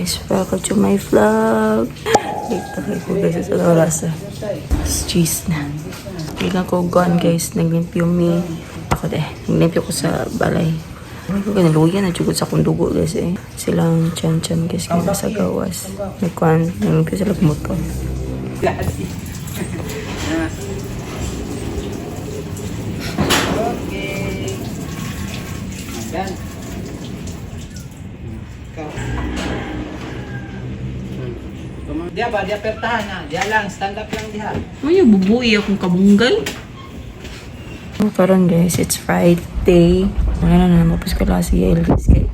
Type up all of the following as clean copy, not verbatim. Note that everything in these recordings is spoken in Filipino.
guys, welcome to my vlog. Ito kayo po guys sa oras. Cheese na. Tingnan ko gone guys, naglimpyo mi. Ako naglimpyo ko sa balay. Naluya na jugod sa akong dugo guys eh. Silang chan-chan guys kaya sa gawas. Naglimpyo sila kumoto. Okay. Ayan. Dia ba? Dia pertahan na. Dia lang. Stand up lang diha. Ay, bubuhi akong kabunggal. Karon guys, it's Friday. Wala na mapos ko lang si Elvis kay.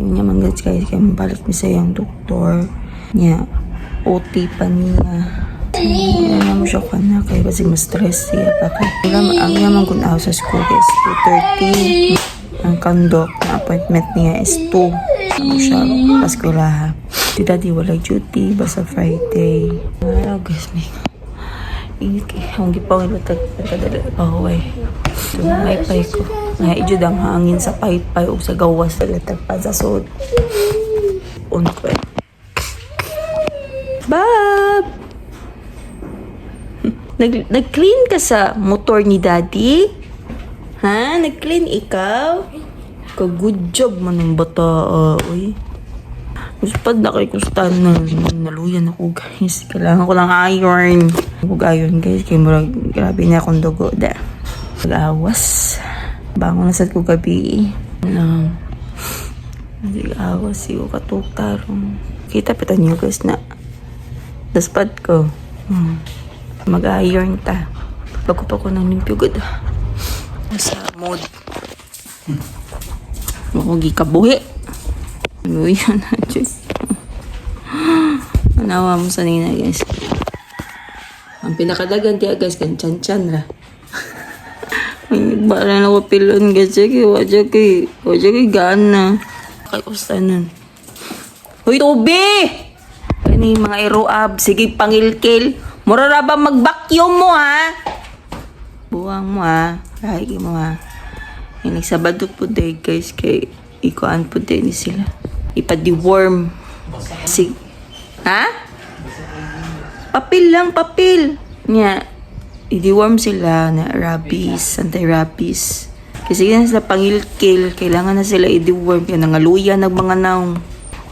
Yung niya man guys kaya mabalik mi sa yung doktor. Niya, OT pa niya. Wala na mo siya ka na kaya kasi ma-stress siya pa kay. Ang yaman kung ako sa school guys, 2:30. Ang kandok na appointment niya is 2. Ako siya, paskulaha. Si daddy wala duty, basta Friday. Ayaw guys, may init kayo. Ang gipawin na tagkadali. Pahaway. So, may pay ko. May ijud ang hangin sa paypay o sa gawas. Tagpad sa sod. Unko eh. Bob! Nag-clean ka sa motor ni daddy? Ha? Nag-clean ikaw? Good job man ng bata. Uy. Guspad na kayo kustan na naluyan ako guys. Kailangan ko lang iron. Huwag iron guys. Kaya murag grabe na akong dugo. Mag-awas. Bango na sa ko gabi. Mag-awas siyo katutarong. Kita pitan nyo guys na daspad ko. Mag-iron ta. Bago pa ko nang nimpyugod. Sa mode. Makugi kabuhi. Luyan na, Diyos. Manawa mo sa nina, guys. Ang pinakadagan tiya, guys, kan chan-chan ra. May nagbaran ako pilon, guys. Wajag kay gana. Kay kusta nun. Hoy, Toby! Kani mga iroab. Sige, pangilkil. Mura ba mag-vacuum mo, ha? Buwang mo, ha? Kahit mo, ha? Yung nagsabado po day, guys, kay ikuan po din sila. Ipa-deworm. Ha? Papel lang, papel. Nya, i-deworm sila na rabies, anti-rabies. Kasi yan sila pangilkil, kailangan na sila i-deworm. Kaya nangaluya ng mga naong.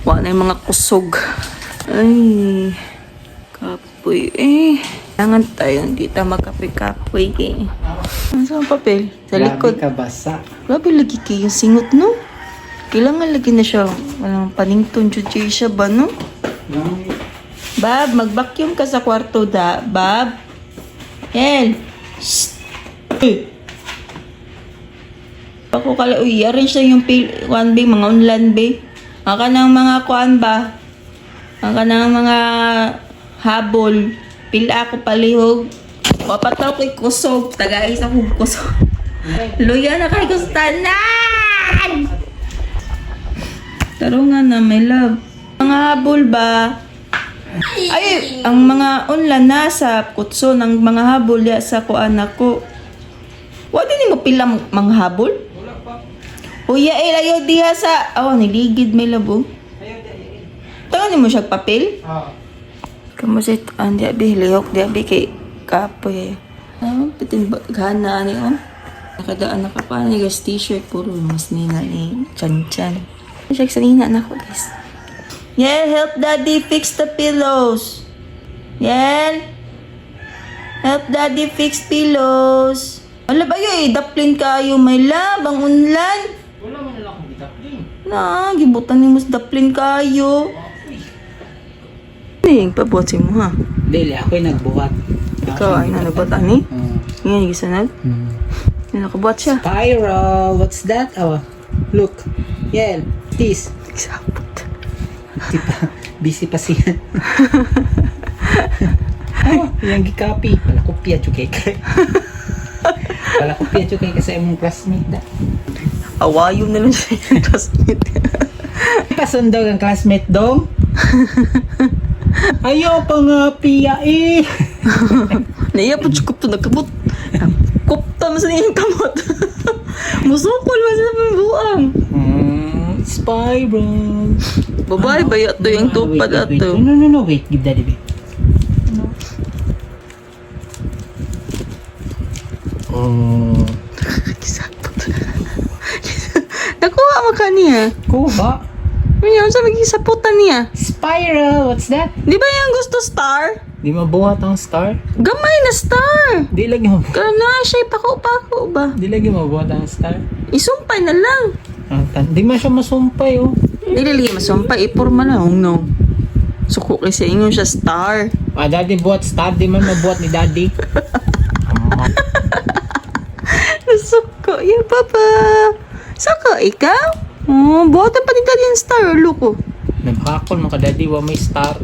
Wala na yung mga kusog. Ay, kapoy. Kailangan tayo, hindi tayo magkapoy-kapoy. Ano sa papel? Sa likod. Grabe ka basa. Grabe lagi kayo singot, no? Kailangan lagi na siya. Walang panington, chuchi siya ba, no? Bob, mag-vacuum ka sa kwarto, da. Bob? Hel! Shhh! Ako kala, uy, arrange na yung kuan ba, mga unlan ba? Aka ng mga kuan ba? Aka ng mga habol. Pila ako palihog. Wapataw ko'y kusog. Tagais akong kusog. Luya na kay kustanan! Tarungan na, my love. Mga habol ba? Ay, ang mga unlan nasa kutso ng mga habol ya sa kuan ako. Wala din mo pilang mga habol? Wala pa. Uya, layo diha sa... niligid, my love, oh. Tangan mo siya papel? Kamusit, di abi, lihok, di abi kay kapoy. Pitin ba, gana ni, oh. Nakadaan na ka pa, guys, t-shirt, puro mas nina ni chan-chan. Siya sa nina na ko, guys. Yel, help daddy fix the pillows. Yel, help daddy fix pillows. Wala ba yun, daplin kayo, my love, ang unlan. Wala mo nila akong gitaplin. Gibutan ni mas daplin kayo. Yung pabuhat siya mo, ha? Dili, ako'y nagbuhat. Ikaw ay nanabuhat, ani? Ngayon, gisanad? Nakabuhat siya. Spiral. What's that? Look. Yel. This. Nagsabot. Busy pa siya. Yung gikapi. Wala ko piya chukay ka. Wala ko piya chukay ka sa imong classmate da. Awayo na lang siya yung classmate. Pasundo ang classmate dong. Ayaw pa nga piya eh. Naiya po chukop to nagkabot. Kupta mo sa niyang kamot. Musukol mo sa mga buang. spiral. Babae ba yato yung tupad Wait. ato? No. Wait. Give daddy, babe. Oh. Nakuha mo ka niya. Ko ba? Ano sa mag-isaputan niya? Spiral. What's that? Di ba yung gusto star? Di mabuhat ang star? Gamay na star! Di lagi mabuhat. Kaya na siya, pako-pako ba? Di lagi mabuhat ang star. Isumpay na lang. Di man siya masumpay, oh. Nilili, masumpay, ipurma na, no. Suko kasi ingon siya star. Daddy buhat star. Di man mabuhat ni daddy. Nasuko, yeah, papa. Saka, ikaw? Oh, buhatan pa ni daddy yung star, luko. Nagbakol mo ka daddy, wa may star.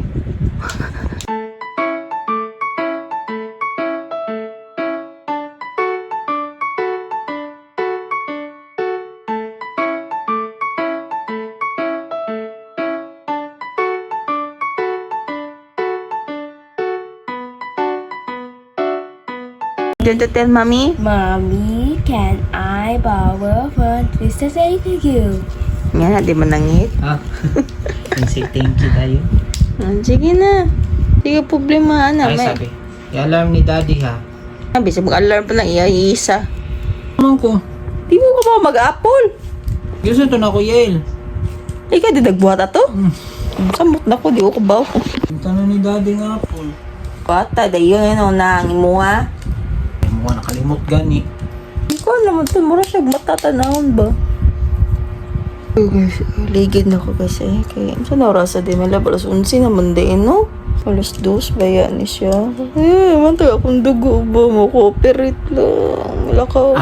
Don't you tell mommy? Mommy, can I borrow phone please to say thank you? Nga na, di mo nangit. Ha? Can say thank you tayo. Sige na. Sige problema, Ay, ana. sabi. I-alarm ni daddy, ha? Sabi, sa mag-alarm pa lang, isa. Naman ko. Di mo ka ba mag-apple? Gusto to na ko, Yael. Ikaw, di nagbuhat ato? Samot na ko, di ko ba? Punta na ni daddy nga po. Kata, da yun, ano, nangin mo ha? Ay, mukha nakalimot gani. Hindi ko alam, ito mura siya, matatanahon ba? Oh guys, ligid na ko kasi. Kaya, saan na oras di may labalas? 11 naman din, no? Alas 2, baya ni siya. Mantay akong dugo ba mo? Cooperate lang. Wala ka.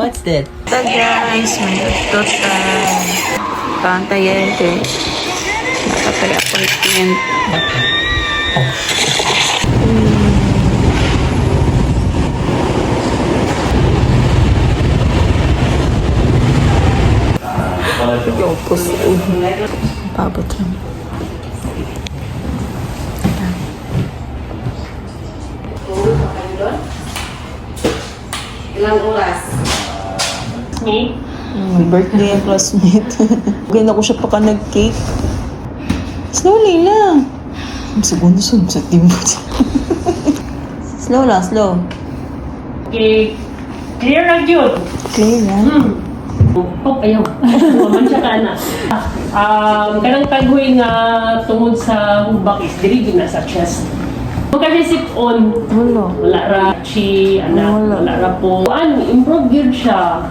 What's that? Ito guys, may dagtot pantayan ko. Nakapay appointment. Yung puso. Pabot lang. Ilang oras? Birthday ang classmate. Ganda ko siya pa ka nag-cake. Slowly lang. Segundo sa timbot. Slow lang, slow. Okay. Clear na yun. Clear lang. Oh, ayaw. Maman siya ka na. Kanang taghoy nga tungod sa hubak is diri na sa chest. Kasi sip-on, Wala. wala ra chi, anak, Wala. wala ra po. Improve yun siya.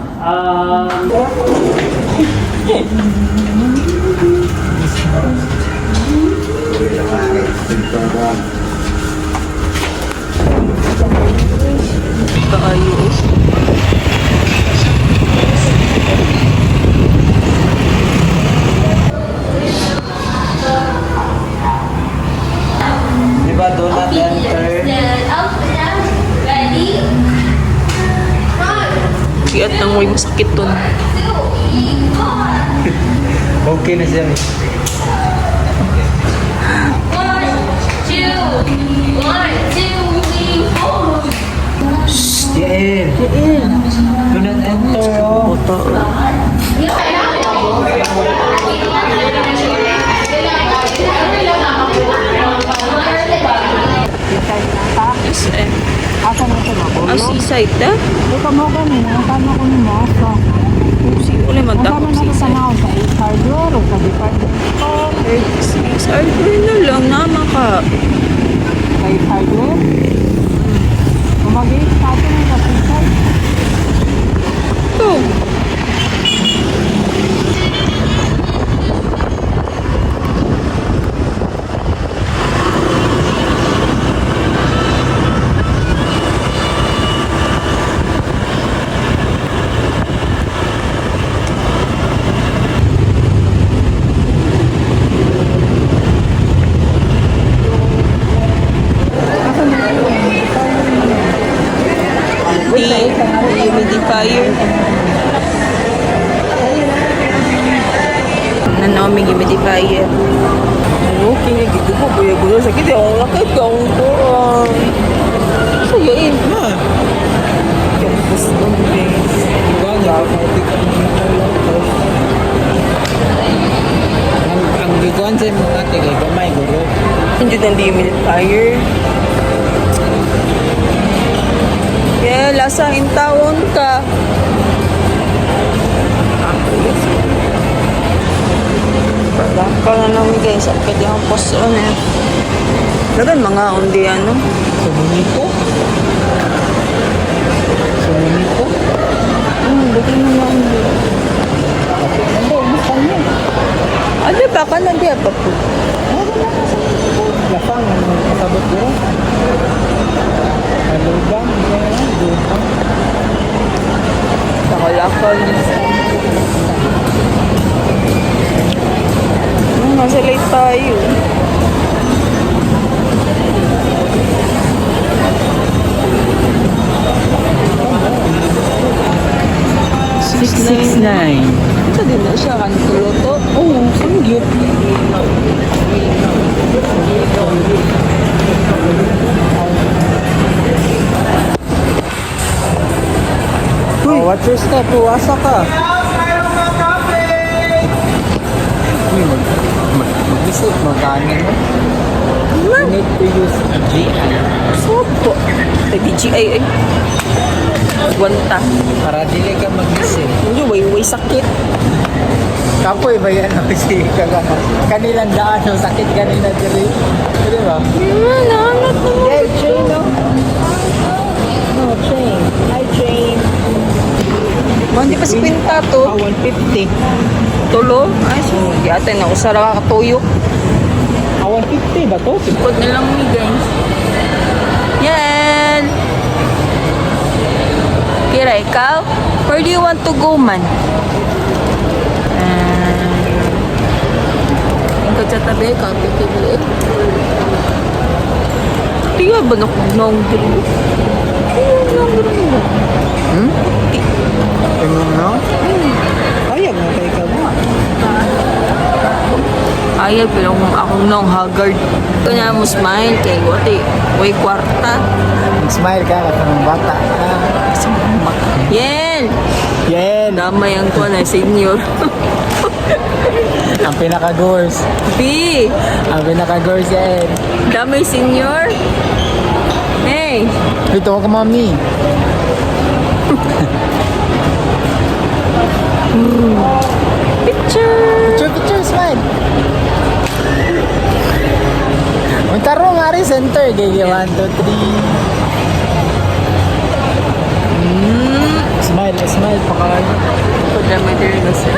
Kaayos. Di ba, do not enter? Kiat nang may masakit ton. Okay na siya. Yael. Do not enter, oh. SM. Asa mo ito ako? Ang seaside na? Ito mo ganun, nasama ko ni Mosa. Ulit Nasama magdakop na kita seaside. na ako sa hardware o sa department store. Hardware na lang, naman ka. Sa hardware? Kumagay sa atin ang kapitan. Ito. Humidifier. Nanoming humidifier. Okay, gitu po. Kuya gulo. Sakit yung lakit kang kurang. Sa'yo eh. Iba, nakakauti ka dyan ang dehumidifier. Yeah, lasahin taon ka. Bakal na lang guys. At pwede akong post on eh. Lagan mga undi ano. Sumunito. Sumunito. Lagyan mo mga undi. Hindi, masal niya. Ano ba ka na di pa po? Lapang, kasabot ko. Alubang, lubang. Nakalakal. Nasa late tayo. Ito din na siya kan tuloto. Oo, sangyup. Oh, what's your step? Uwasa ka. Uy, mag-isip, mag-anin mo. You need to use GI. Sopo. Ay, DGI eh. Wanta. Para dili ka mag-isip. Hindi, way sakit. Kapoy ba yan? Si kanilang daan, no? Sakit kanila dili. Di ba? Naangat mo. Yeah, train, no? No, train. I train. Hindi pa si Pinta to. 150. Tulo. Ay, so, di ate na usara ka katuyok. 150 ba to? Pag na lang mi guys. Yan! Kira, ikaw? Where do you want to go, man? Ikaw sa tabi, ikaw pipili. Tiga ba na kung nang dito? Tingnan no? Ayag mo kay ka mo. Ayaw, pero kung akong nang haggard. Kanya mo smile kay Gote. Way kwarta. Smile ka ka ng bata. Yan! Yan! Damay ang ko na senior. Ang pinaka-gores. B! Ang pinaka-gores yan. Damay senior. Hey! Ito ka mami. Picture! Picture, smile. Magkaroon nga rin center. Gigi, 1, 2, 3. Smile, pakaano. Damay din na siya.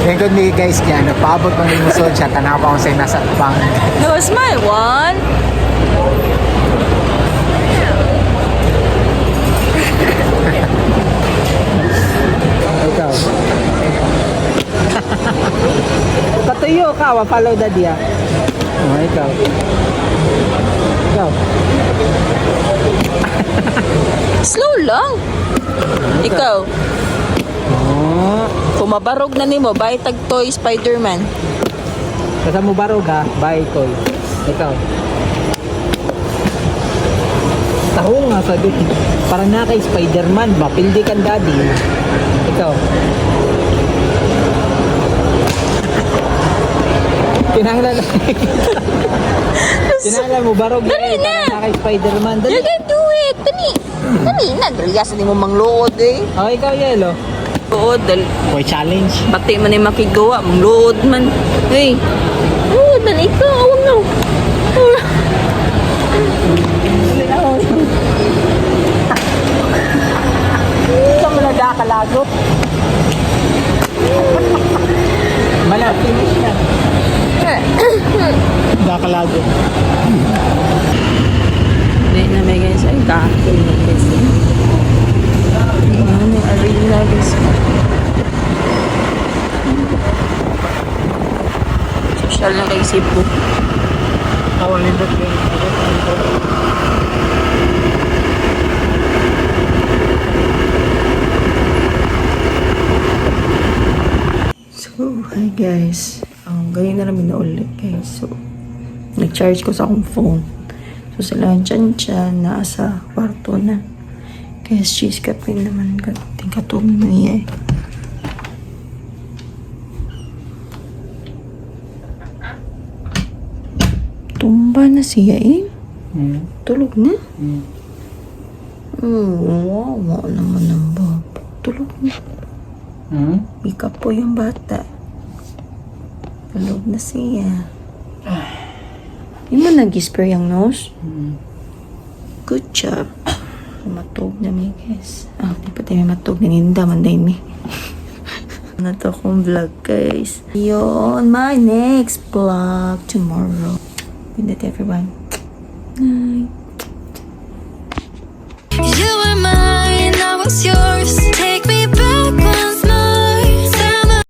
Thank God me guys kaya nagpaabot ng limusod siya. Tanaw pa kung sa'yo nasa pang. No, smile. 1. Ikaw. Patuyo ka, follow daddy ah. Oh, ikaw. Ikaw. Slow lang. Ikaw. Oh. Kung mabarog na nimo, buy tag toy Spider-Man. Kasa mo barog ha, bye toy. Ikaw. Taho nga sa dito. Parang na kay Spider-Man ba? Pildi kan daddy. Ikaw. Kinahanglan Kinahanglan mo barog Dali yan. na. Parang na kay Spider-Man. Dali. You can do it. Dali. Dali na. Driyas ni mo mangluod eh. Oh, ikaw yelo. Luod. Boy challenge. Pati man ay makigawa. Mangluod man. Hey. Luod man ikaw. Awag na. Ito mo nagkakalagot. Mala, finish na. Nakakalagot. Hindi na may guys. Ay, kakoy na guys. Ano, I really like this. Social na kay Cebu. Awalin ba ito? So, hi guys. Ganyan na namin na ulit guys. So, nag-charge ko sa akong phone. So, sila dyan nasa kwarto na. Kaya cheese cafe naman. Katong niya eh. Tumba na siya eh. Hmm. Tulog na. Hmm. Wawa naman ang baba. Tulog na. Hmm? Ika po yung bata. Tulog na siya. Hindi mo nag-spray yung nose? Hmm. Good job. Matog na may guys. Di pa tayo matog. Naninda man day mi. Na to kong vlog guys. Yun, my next vlog tomorrow. Good night everyone. Night.